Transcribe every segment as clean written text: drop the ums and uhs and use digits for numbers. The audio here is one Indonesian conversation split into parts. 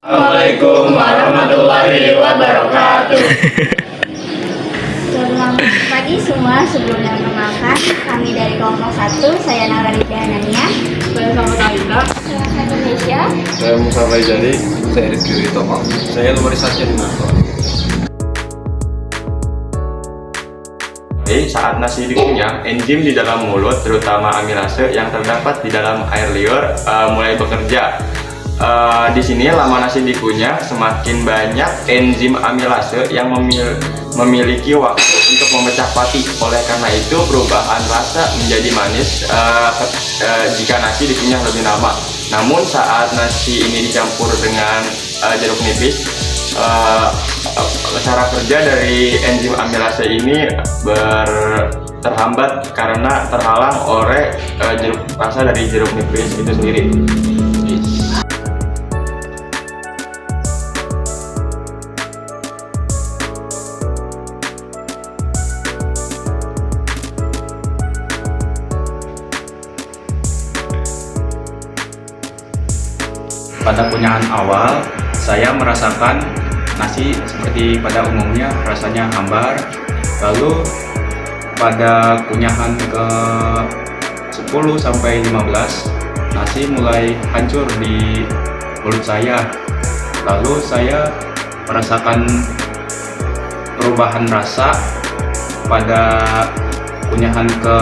Assalamualaikum warahmatullahi wabarakatuh. Selamat pagi semua. Sebelumnya perkenalkan, kami dari kelompok 1, saya Nara Dianania. Saya Selamat Alita. Saya Indonesia. Saya Musa Faizali. Saya Rizky Witomo. Saya Lumaris Dinarto. Saat nasi dikunyah, enzim di dalam mulut, terutama amilase yang terdapat di dalam air liur, mulai bekerja. Di sini lama nasi dikunyah, semakin banyak enzim amilase yang memiliki waktu untuk memecah pati. Oleh karena itu, perubahan rasa menjadi manis jika nasi dikunyah lebih lama. Namun saat nasi ini dicampur dengan jeruk nipis, cara kerja dari enzim amilase ini terhambat karena terhalang oleh rasa dari jeruk nipis itu sendiri. Pada kunyahan awal, saya merasakan nasi seperti pada umumnya rasanya hambar. Lalu pada kunyahan ke 10 sampai 15, nasi mulai hancur di mulut saya. Lalu saya merasakan perubahan rasa pada kunyahan ke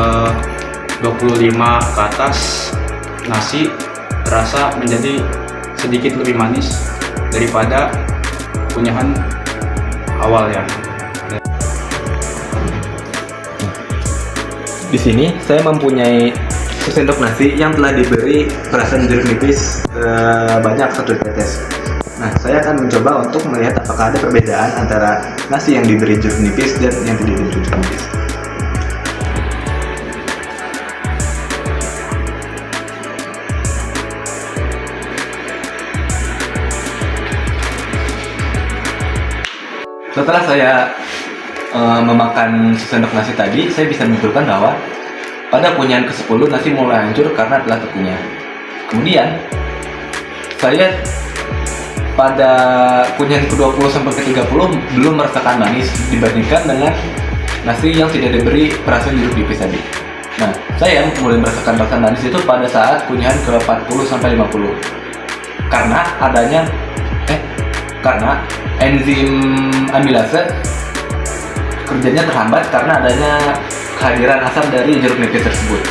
25 ke atas. Nasi terasa menjadi sedikit lebih manis daripada kunyahan awal ya. Di sini saya mempunyai sesendok nasi yang telah diberi perasan jeruk nipis banyak 1 tetes. Nah, saya akan mencoba untuk melihat apakah ada perbedaan antara nasi yang diberi jeruk nipis dan yang tidak diberi jeruk nipis. Setelah saya memakan sesendok nasi tadi, saya bisa menyimpulkan bahwa pada kunyahan ke-10 nasi mulai hancur karena telah terkunyah. Kemudian saya pada kunyahan ke-20 sampai ke-30 belum merasakan manis dibandingkan dengan nasi yang tidak diberi perasan jeruk nipis tadi. Nah, saya mulai merasakan rasa manis itu pada saat kunyahan ke-40 sampai 50 karena enzim amilase kerjanya terhambat karena adanya kehadiran asam dari jeruk nipis tersebut.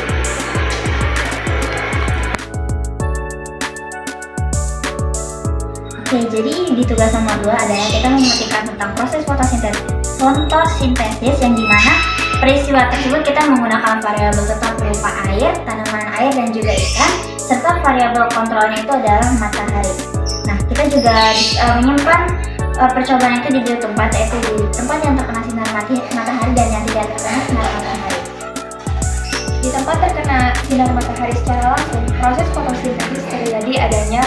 Oke, jadi di tugas nomor 2 adalah kita memperhatikan tentang proses fotosintesis yang dimana peristiwa tersebut kita menggunakan variabel tetap berupa air, tanaman air, dan juga ikan, serta variabel kontrolnya itu adalah matahari. Nah, kita juga menyimpan percobaan itu di 2 tempat, yaitu di tempat yang terkena sinar matahari dan yang tidak terkena sinar matahari. Di tempat terkena sinar matahari secara langsung, proses fotosintesis terjadi adanya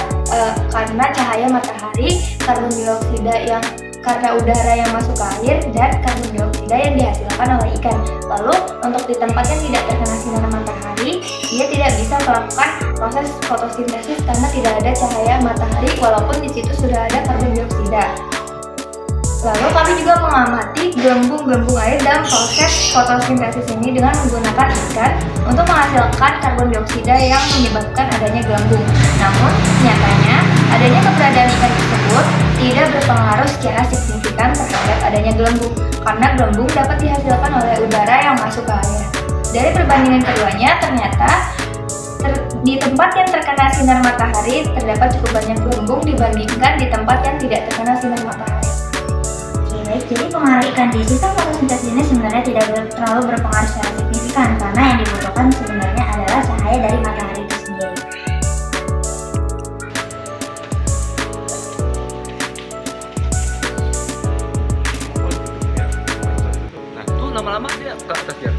karena cahaya matahari, karbon dioksida yang karena udara yang masuk ke air, dan karbon dioksida yang dihasilkan oleh ikan. Lalu untuk di tempat yang tidak terkena sinar matahari, dia tidak bisa melakukan proses fotosintesis karena tidak ada cahaya matahari walaupun di situ sudah ada karbon dioksida. Lalu kami juga mengamati gelembung-gelembung air dalam proses fotosintesis ini dengan menggunakan ikan untuk menghasilkan karbon dioksida yang menyebabkan adanya gelembung. Namun, nyatanya adanya keberadaan ikan tersebut tidak berpengaruh secara signifikan terhadap adanya gelembung, karena gelembung dapat dihasilkan oleh udara yang masuk ke air. Dari perbandingan keduanya, ternyata di tempat yang terkena sinar matahari terdapat cukup banyak gelembung dibandingkan di tempat yang tidak terkena sinar matahari. Baik, jadi pengaruh ikan di sistem fotosintesis ini sebenarnya tidak terlalu berpengaruh secara signifikan karena yang dibutuhkan sebenarnya adalah cahaya dari matahari itu sendiri. Nah, itu lama-lama dia ke atas ya.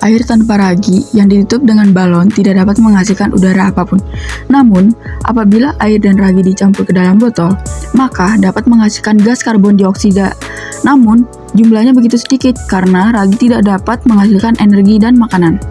Air tanpa ragi yang ditutup dengan balon tidak dapat menghasilkan udara apapun. Namun, apabila air dan ragi dicampur ke dalam botol, maka dapat menghasilkan gas karbon dioksida. Namun, Jumlahnya begitu sedikit karena ragi tidak dapat menghasilkan energi dan makanan.